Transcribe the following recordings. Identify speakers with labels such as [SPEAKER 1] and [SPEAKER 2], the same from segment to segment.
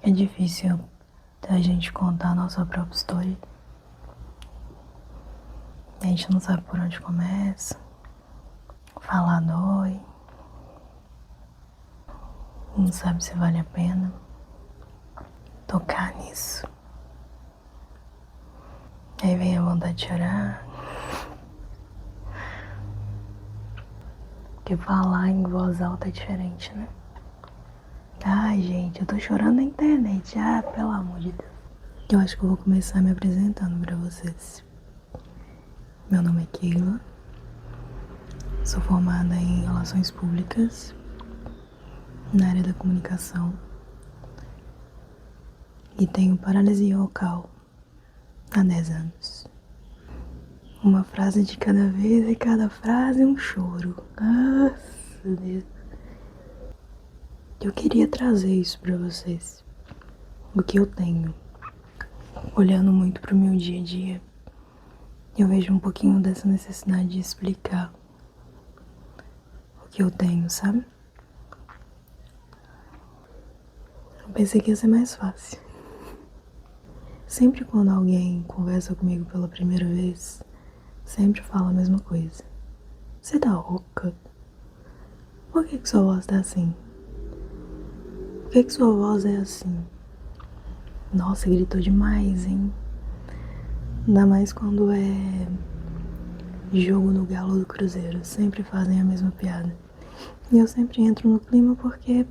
[SPEAKER 1] É difícil a gente contar a nossa própria história. A gente não sabe por onde começa. Falar dói. Não sabe se vale a pena tocar nisso. Aí vem a vontade de chorar. Porque falar em voz alta é diferente, né? Ai, gente, eu tô chorando na internet. Ah, pelo amor de Deus. Eu acho que eu vou começar me apresentando pra vocês. Meu nome é Keila. Sou formada em Relações Públicas, na área da comunicação. E tenho paralisia vocal há 10 anos. Uma frase de cada vez e cada frase um choro. Nossa, Deus. Eu queria trazer isso pra vocês. O que eu tenho. Olhando muito pro meu dia a dia, eu vejo um pouquinho dessa necessidade de explicar o que eu tenho, sabe? Eu pensei que ia ser mais fácil. Sempre quando alguém conversa comigo pela primeira vez, sempre fala a mesma coisa. Você tá rouca? Por que sua voz tá assim? Por que sua voz é assim? Nossa, gritou demais, hein? Ainda mais quando é jogo no Galo do Cruzeiro. Sempre fazem a mesma piada. E eu sempre entro no clima porque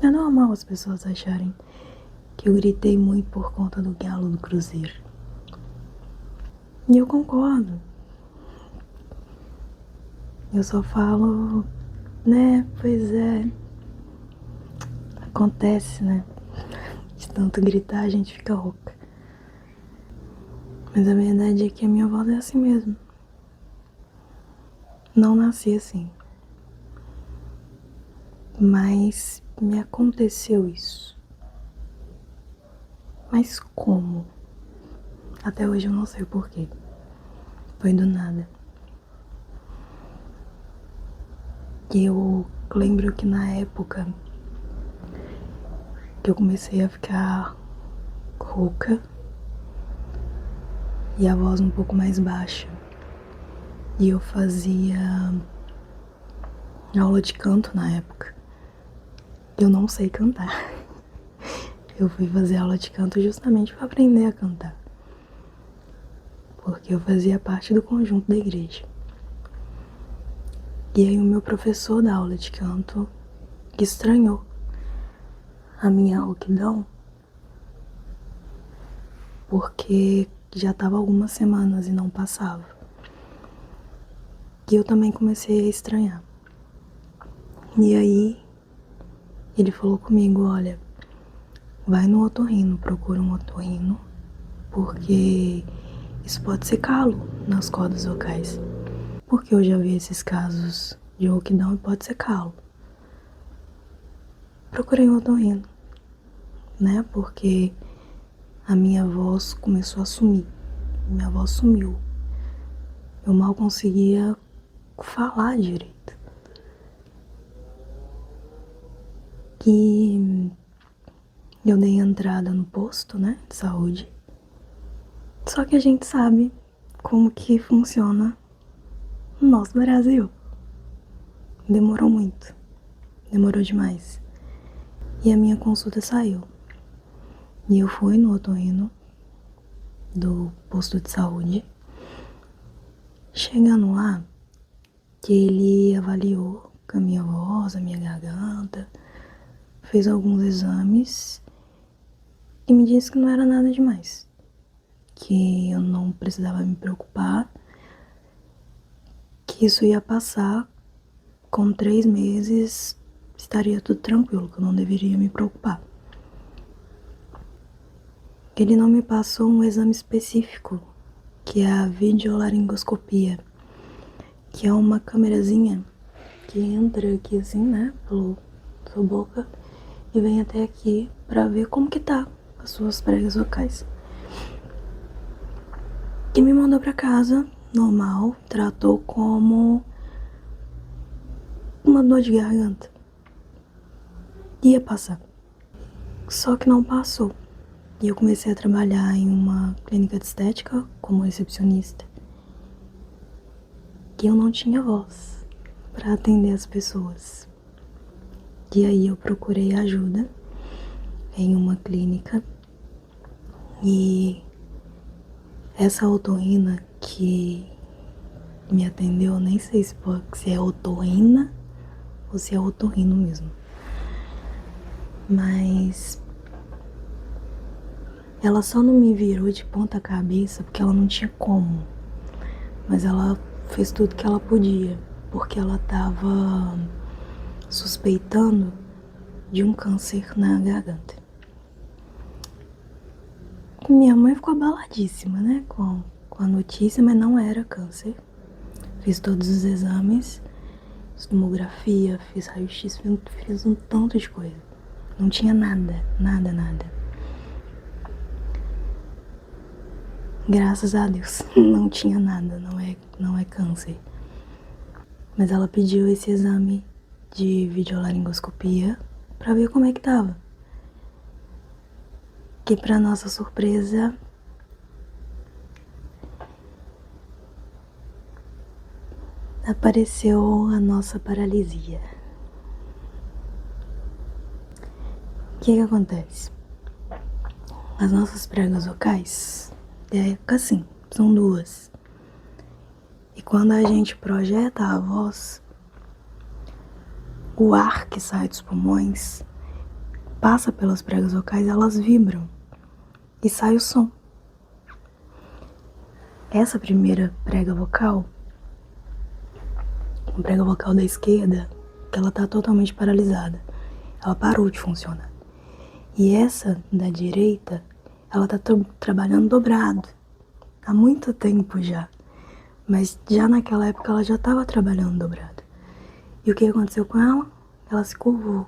[SPEAKER 1] é normal as pessoas acharem que eu gritei muito por conta do Galo do Cruzeiro. E eu concordo. Eu só falo, né? Pois é. Acontece, né? De tanto gritar a gente fica rouca. Mas a verdade é que a minha voz é assim mesmo. Não nasci assim. Mas me aconteceu isso. Mas como? Até hoje eu não sei o porquê. Foi do nada. E eu lembro que na época que eu comecei a ficar rouca e a voz um pouco mais baixa. E eu fazia aula de canto na época. Eu não sei cantar. Eu fui fazer aula de canto justamente para aprender a cantar. Porque eu fazia parte do conjunto da igreja. E aí o meu professor da aula de canto estranhou a minha rouquidão, porque já estava algumas semanas e não passava. E eu também comecei a estranhar. E aí ele falou comigo, olha, vai no otorrino, procura um otorrino, porque isso pode ser calo nas cordas vocais. Porque eu já vi esses casos de rouquidão e pode ser calo. Procurei um otorrino, né? Porque a minha voz começou a sumir. Minha voz sumiu. Eu mal conseguia falar direito. E eu dei entrada no posto, né, de saúde. Só que a gente sabe como que funciona no nosso Brasil. Demorou muito. Demorou demais. E a minha consulta saiu. E eu fui no otorrino do posto de saúde. Chegando lá, que ele avaliou a minha voz, a minha garganta, fez alguns exames e me disse que não era nada demais. Que eu não precisava me preocupar, que isso ia passar, com 3 meses estaria tudo tranquilo, que eu não deveria me preocupar. Ele não me passou um exame específico, que é a videolaringoscopia, que é uma câmerazinha que entra aqui assim, né, pela sua boca e vem até aqui pra ver como que tá as suas pregas vocais. E me mandou pra casa, normal, tratou como uma dor de garganta. Ia passar. Só que não passou. E eu comecei a trabalhar em uma clínica de estética como recepcionista. E eu não tinha voz para atender as pessoas. E aí eu procurei ajuda em uma clínica. E essa otorrina que me atendeu, nem sei se é otorrina ou se é otorrino mesmo. Mas ela só não me virou de ponta cabeça porque ela não tinha como. Mas ela fez tudo que ela podia, porque ela tava suspeitando de um câncer na garganta. Minha mãe ficou abaladíssima, né, com a notícia, mas não era câncer. Fiz todos os exames, tomografia, fiz raio-x, fiz um tanto de coisa. Não tinha nada. Graças a Deus, não tinha nada, não é câncer. Mas ela pediu esse exame de videolaringoscopia pra ver como é que tava. Que pra nossa surpresa, apareceu a nossa paralisia. O que acontece? As nossas pregas vocais, assim, são duas. E quando a gente projeta a voz, o ar que sai dos pulmões passa pelas pregas vocais, elas vibram e sai o som. Essa primeira prega vocal, a prega vocal da esquerda, que ela tá totalmente paralisada, ela parou de funcionar. E essa da direita, ela tá trabalhando dobrado, há muito tempo já. Mas já naquela época ela já estava trabalhando dobrado. E o que aconteceu com ela? Ela se curvou.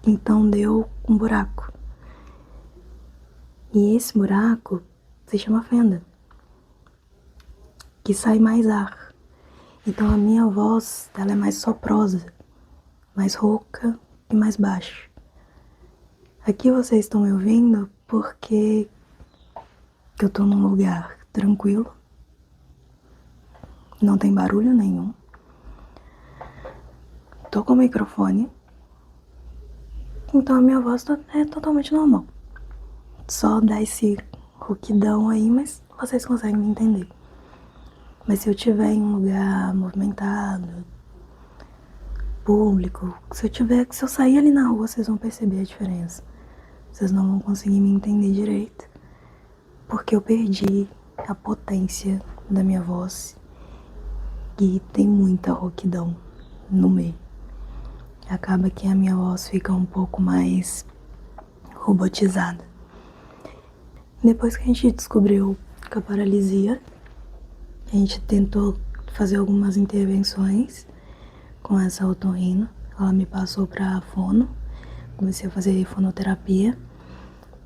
[SPEAKER 1] Então deu um buraco. E esse buraco se chama fenda, que sai mais ar. Então a minha voz, ela é mais soprosa, mais rouca e mais baixa. Aqui vocês estão me ouvindo porque eu tô num lugar tranquilo, não tem barulho nenhum. Tô com o microfone, então a minha voz é totalmente normal. Só dá esse rouquidão aí, mas vocês conseguem me entender. Mas se eu estiver em um lugar movimentado, público, se eu sair ali na rua, vocês vão perceber a diferença. Vocês não vão conseguir me entender direito, porque eu perdi a potência da minha voz e tem muita rouquidão no meio. Acaba que a minha voz fica um pouco mais robotizada. Depois que a gente descobriu que a paralisia, a gente tentou fazer algumas intervenções com essa otorrino. Ela me passou pra fono, comecei a fazer fonoterapia,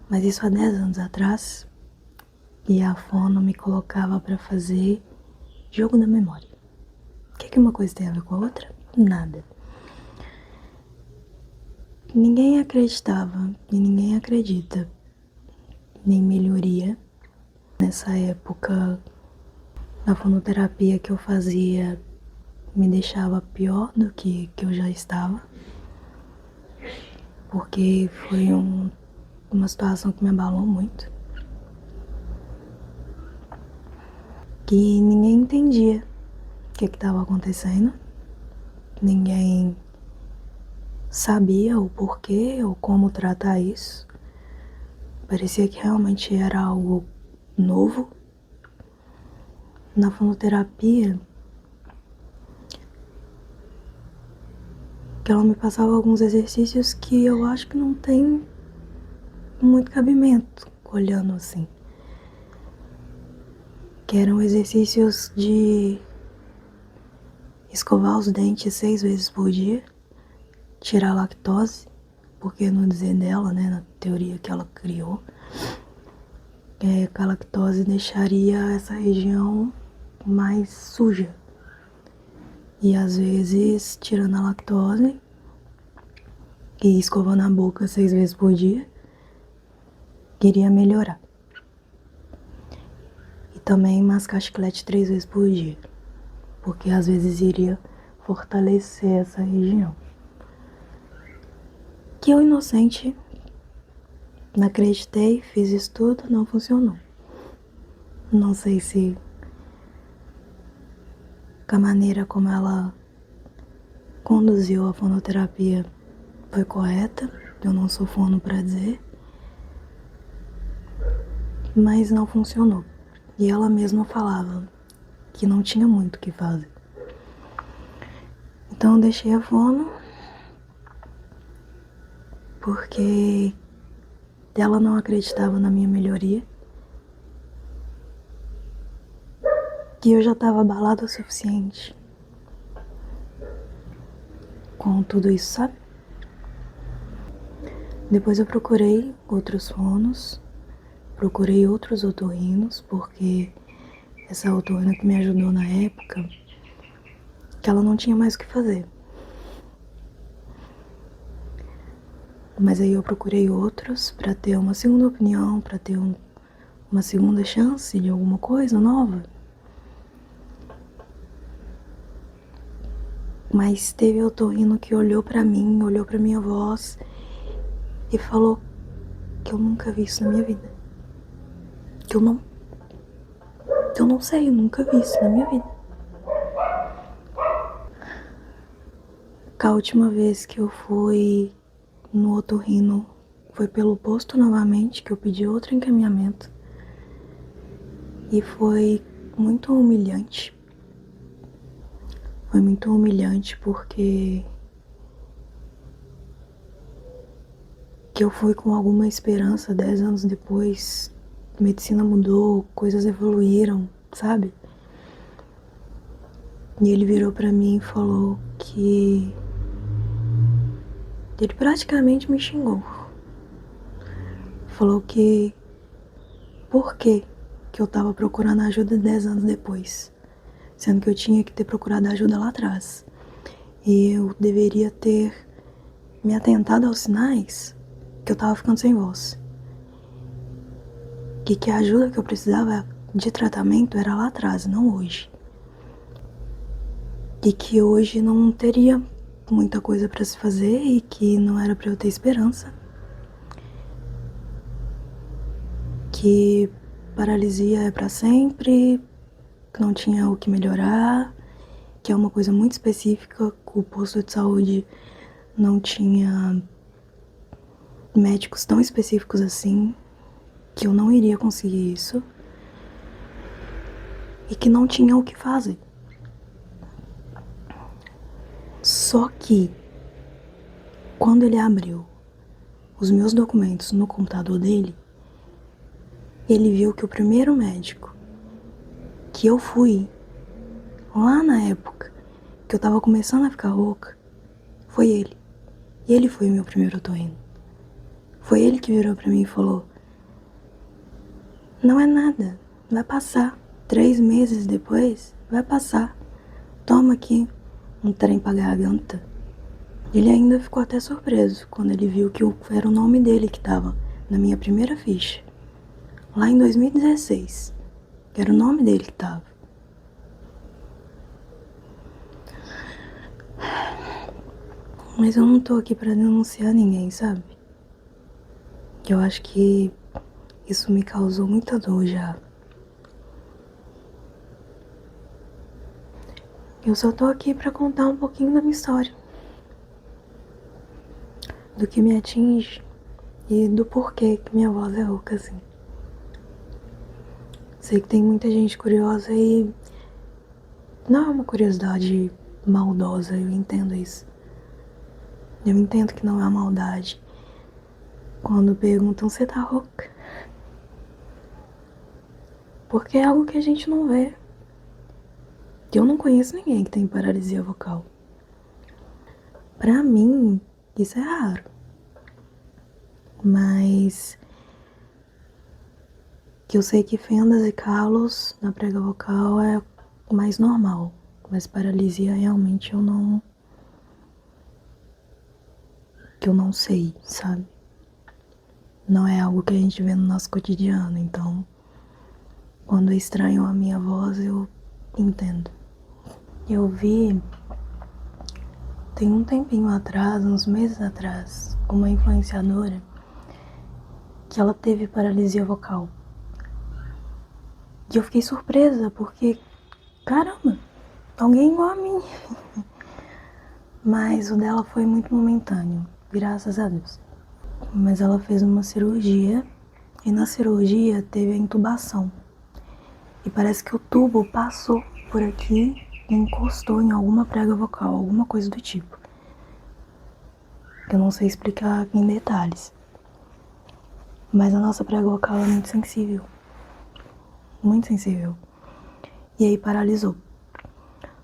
[SPEAKER 1] mas isso há 10 anos atrás. E a fono me colocava pra fazer jogo da memória. O que uma coisa tem a ver com a outra? Nada. Ninguém acreditava e ninguém acredita em melhoria. Nessa época, a fonoterapia que eu fazia me deixava pior do que eu já estava, porque foi uma situação que me abalou muito, que ninguém entendia o que estava acontecendo, ninguém sabia o porquê ou como tratar isso. Parecia que realmente era algo novo. Na fonoterapia, que ela me passava alguns exercícios que eu acho que não tem muito cabimento, olhando assim. Que eram exercícios de escovar os dentes 6 vezes por dia, tirar a lactose, porque no dizer dela, né, na teoria que ela criou, que a lactose deixaria essa região mais suja. E às vezes, tirando a lactose, e escovando a boca 6 vezes por dia, iria melhorar. E também mascar chiclete 3 vezes por dia, porque às vezes iria fortalecer essa região. Que eu, inocente, não acreditei, fiz isso tudo, não funcionou. Não sei se a maneira como ela conduziu a fonoterapia foi correta, eu não sou fono pra dizer, mas não funcionou. E ela mesma falava que não tinha muito o que fazer. Então eu deixei a fono porque ela não acreditava na minha melhoria, que eu já estava abalada o suficiente com tudo isso, sabe? Depois eu procurei outros fonos, procurei outros otorrinos, porque essa otorrina que me ajudou na época, que ela não tinha mais o que fazer. Mas aí eu procurei outros para ter uma segunda opinião, para ter uma segunda chance de alguma coisa nova. Mas teve otorrino que olhou pra mim, olhou pra minha voz e falou que eu nunca vi isso na minha vida. Que eu não sei, eu nunca vi isso na minha vida. A última vez que eu fui no otorrino foi pelo posto novamente, que eu pedi outro encaminhamento. E foi muito humilhante. Foi muito humilhante porque que eu fui com alguma esperança 10 anos depois. A medicina mudou, coisas evoluíram, sabe? E ele virou pra mim e falou que ele praticamente me xingou. Falou que por que eu tava procurando ajuda 10 anos depois, sendo que eu tinha que ter procurado ajuda lá atrás. E eu deveria ter me atentado aos sinais que eu tava ficando sem voz. Que a ajuda que eu precisava de tratamento era lá atrás, não hoje. E que hoje não teria muita coisa pra se fazer e que não era pra eu ter esperança. Que paralisia é pra sempre, que não tinha o que melhorar, que é uma coisa muito específica, que o posto de saúde não tinha médicos tão específicos assim, que eu não iria conseguir isso e que não tinha o que fazer. Só que quando ele abriu os meus documentos no computador dele, ele viu que o primeiro médico que eu fui lá na época que eu tava começando a ficar rouca foi ele. E ele foi o meu primeiro otorrino. Foi ele que virou pra mim e falou: não é nada, vai passar. 3 meses depois, vai passar. Toma aqui um trem pra garganta. Ele ainda ficou até surpreso quando ele viu que era o nome dele que tava na minha primeira ficha. Lá em 2016, que era o nome dele que tava. Mas eu não tô aqui pra denunciar ninguém, sabe? Eu acho que isso me causou muita dor já. Eu só tô aqui pra contar um pouquinho da minha história. Do que me atinge e do porquê que minha voz é rouca assim. Sei que tem muita gente curiosa e não é uma curiosidade maldosa, eu entendo isso. Eu entendo que não é maldade quando perguntam: você tá rouca? Porque é algo que a gente não vê. Eu não conheço ninguém que tem paralisia vocal. Pra mim, isso é raro. Mas que eu sei que fendas e calos na prega vocal é mais normal. Mas paralisia realmente eu não que eu não sei, sabe? Não é algo que a gente vê no nosso cotidiano, então quando estranham a minha voz eu entendo. Eu vi, tem um tempinho atrás, uns meses atrás, uma influenciadora que ela teve paralisia vocal. E eu fiquei surpresa porque, caramba, alguém igual a mim. Mas o dela foi muito momentâneo, graças a Deus. Mas ela fez uma cirurgia e na cirurgia teve a intubação. E parece que o tubo passou por aqui e encostou em alguma prega vocal, alguma coisa do tipo. Eu não sei explicar em detalhes. Mas a nossa prega vocal é muito sensível. Muito sensível. E aí paralisou.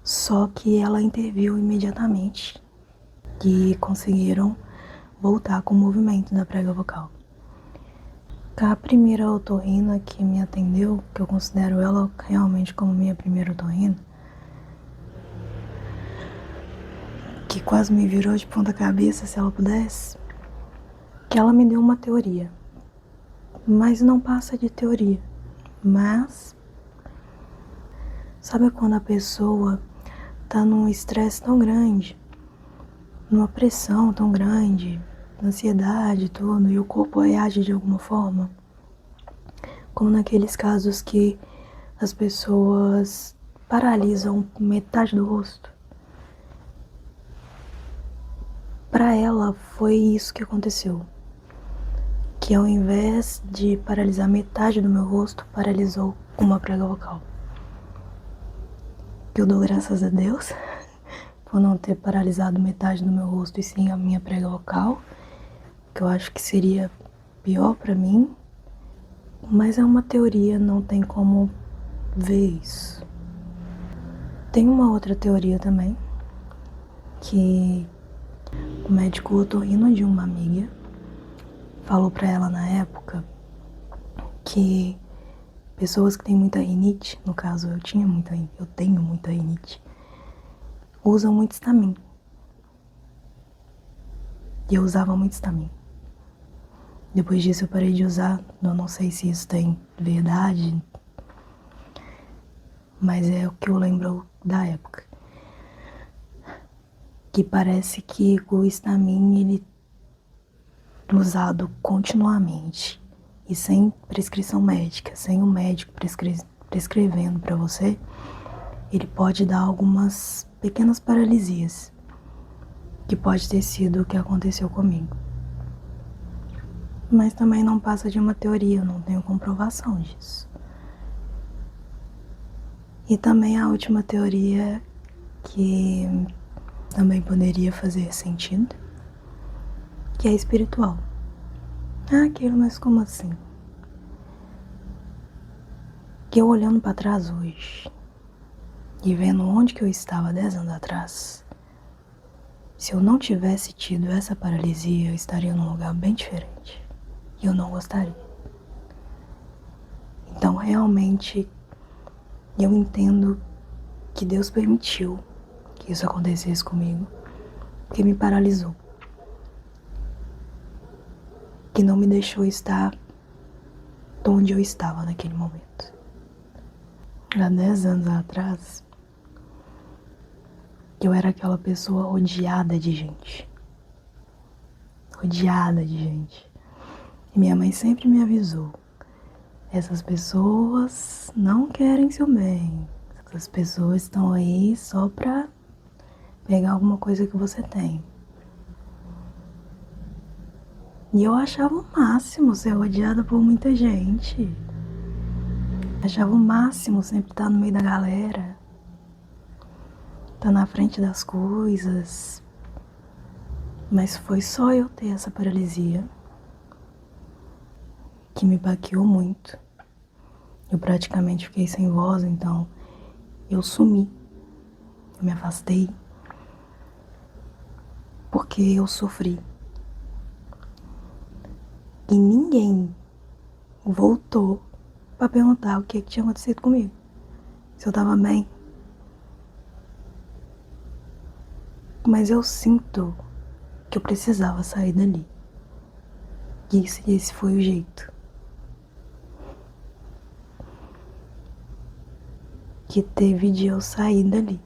[SPEAKER 1] Só que ela interviu imediatamente e conseguiram voltar com o movimento da prega vocal. A primeira otorrina que me atendeu, que eu considero ela realmente como minha primeira otorrina, que quase me virou de ponta cabeça se ela pudesse, que ela me deu uma teoria, mas não passa de teoria. Mas sabe quando a pessoa tá num estresse tão grande, numa pressão tão grande, ansiedade, tudo, e o corpo reage de alguma forma? Como naqueles casos que as pessoas paralisam metade do rosto. Para ela foi isso que aconteceu. Que ao invés de paralisar metade do meu rosto, paralisou uma prega vocal. Eu dou graças a Deus por não ter paralisado metade do meu rosto e sim a minha prega vocal, que eu acho que seria pior para mim, mas é uma teoria, não tem como ver isso. Tem uma outra teoria também, que o médico otorrino de uma amiga falou para ela na época que pessoas que têm muita rinite, no caso eu tenho muita rinite, usam muito Stamin. E eu usava muito Stamin. Depois disso eu parei de usar, eu não sei se isso tem verdade, mas é o que eu lembro da época. Que parece que o Stamin, ele usado continuamente e sem prescrição médica, sem o médico prescrevendo para você, ele pode dar algumas pequenas paralisias, que pode ter sido o que aconteceu comigo. Mas também não passa de uma teoria, eu não tenho comprovação disso. E também a última teoria, que também poderia fazer sentido, que é espiritual. Ah, aquilo, mas como assim? Que eu olhando para trás hoje e vendo onde que eu estava 10 anos atrás, se eu não tivesse tido essa paralisia, eu estaria num lugar bem diferente. E eu não gostaria. Então, realmente, eu entendo que Deus permitiu que isso acontecesse comigo, que me paralisou, que não me deixou estar onde eu estava naquele momento. Há 10 anos atrás, eu era aquela pessoa rodeada de gente. Rodeada de gente. E minha mãe sempre me avisou: essas pessoas não querem seu bem. Essas pessoas estão aí só pra pegar alguma coisa que você tem. E eu achava o máximo ser rodeada por muita gente. Achava o máximo sempre estar no meio da galera. Estar na frente das coisas. Mas foi só eu ter essa paralisia que me baqueou muito. Eu praticamente fiquei sem voz, então eu sumi. Eu me afastei. Porque eu sofri. E ninguém voltou pra perguntar o que tinha acontecido comigo. Se eu tava bem. Mas eu sinto que eu precisava sair dali. E esse foi o jeito que teve de eu sair dali.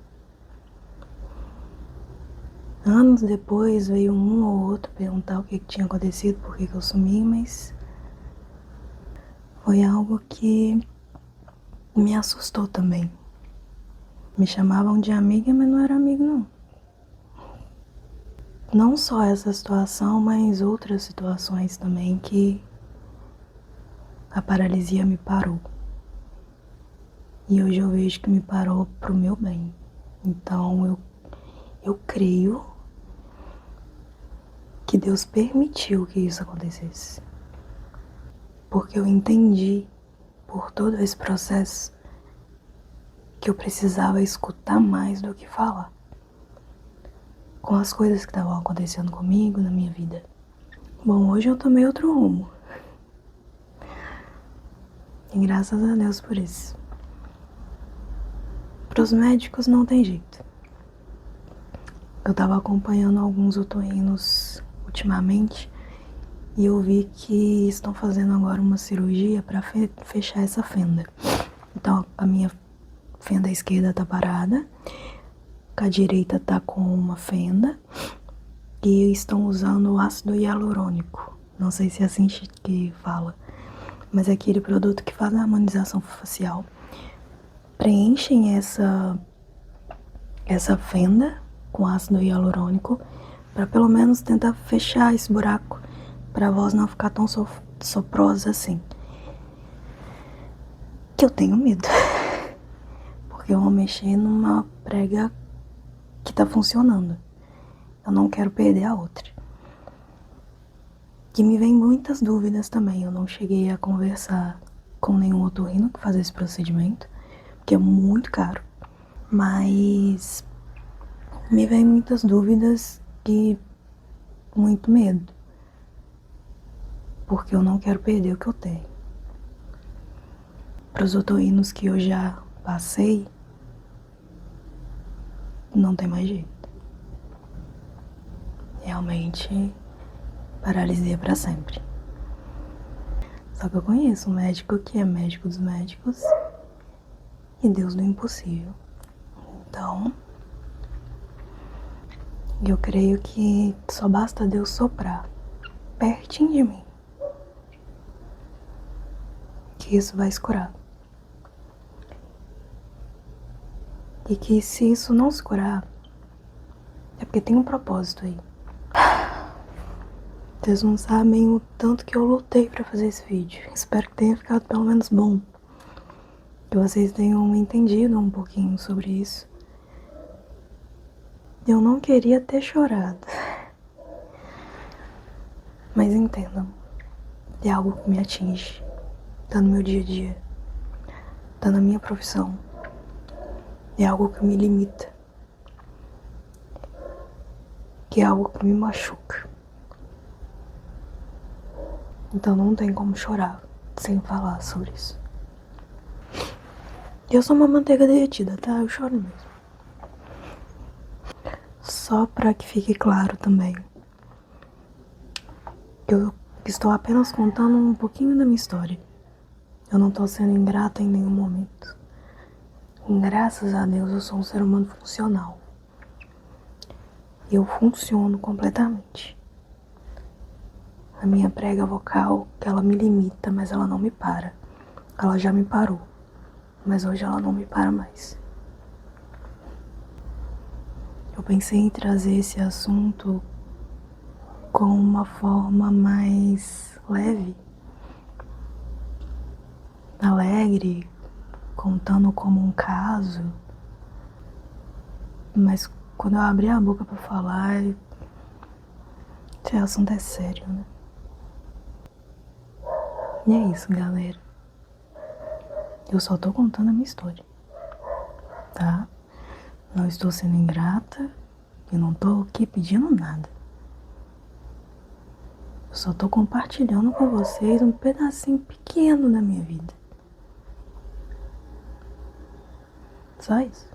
[SPEAKER 1] Anos depois veio um ou outro perguntar o que tinha acontecido, por que eu sumi, mas foi algo que me assustou também. Me chamavam de amiga, mas não era amigo não. Não só essa situação, mas outras situações também que a paralisia me parou. E hoje eu vejo que me parou pro meu bem. Então eu creio que Deus permitiu que isso acontecesse. Porque eu entendi por todo esse processo que eu precisava escutar mais do que falar. Com as coisas que estavam acontecendo comigo na minha vida. Bom, hoje eu tomei outro rumo. E graças a Deus por isso. Para os médicos não tem jeito. Eu tava acompanhando alguns otorrinos ultimamente e eu vi que estão fazendo agora uma cirurgia para fechar essa fenda. Então a minha fenda esquerda tá parada, a direita tá com uma fenda e estão usando o ácido hialurônico. Não sei se é assim que fala, mas é aquele produto que faz a harmonização facial. Preenchem essa fenda com ácido hialurônico para pelo menos tentar fechar esse buraco para a voz não ficar tão soprosa assim. Que eu tenho medo, porque eu vou mexer numa prega que tá funcionando. Eu não quero perder a outra. Que me vem muitas dúvidas também. Eu não cheguei a conversar com nenhum otorrino que faz esse procedimento, porque é muito caro. Mas me vem muitas dúvidas e muito medo, porque eu não quero perder o que eu tenho. Para os otorrinos que eu já passei, não tem mais jeito. Realmente, paralisia para sempre. Só que eu conheço um médico que é médico dos médicos e Deus do impossível. Então, eu creio que só basta Deus soprar pertinho de mim, que isso vai se curar. E que se isso não se curar, é porque tem um propósito aí. Vocês não sabem o tanto que eu lutei pra fazer esse vídeo. Espero que tenha ficado pelo menos bom. Que vocês tenham entendido um pouquinho sobre isso. Eu não queria ter chorado. Mas entendam, é algo que me atinge. Tá no meu dia a dia. Tá na minha profissão. É algo que me limita. Que é algo que me machuca. Então não tem como chorar sem falar sobre isso. Eu sou uma manteiga derretida, tá? Eu choro mesmo. Só pra que fique claro também, eu estou apenas contando um pouquinho da minha história. Eu não tô sendo ingrata em nenhum momento. Graças a Deus eu sou um ser humano funcional. Eu funciono completamente. A minha prega vocal, ela me limita, mas ela não me para. Ela já me parou, mas hoje ela não me para mais. Eu pensei em trazer esse assunto com uma forma mais leve, alegre, contando como um caso. Mas quando eu abri a boca pra falar, esse assunto é sério, né? E é isso, galera. Eu só tô contando a minha história, tá? Não estou sendo ingrata e não tô aqui pedindo nada. Eu só tô compartilhando com vocês um pedacinho pequeno da minha vida. Só isso.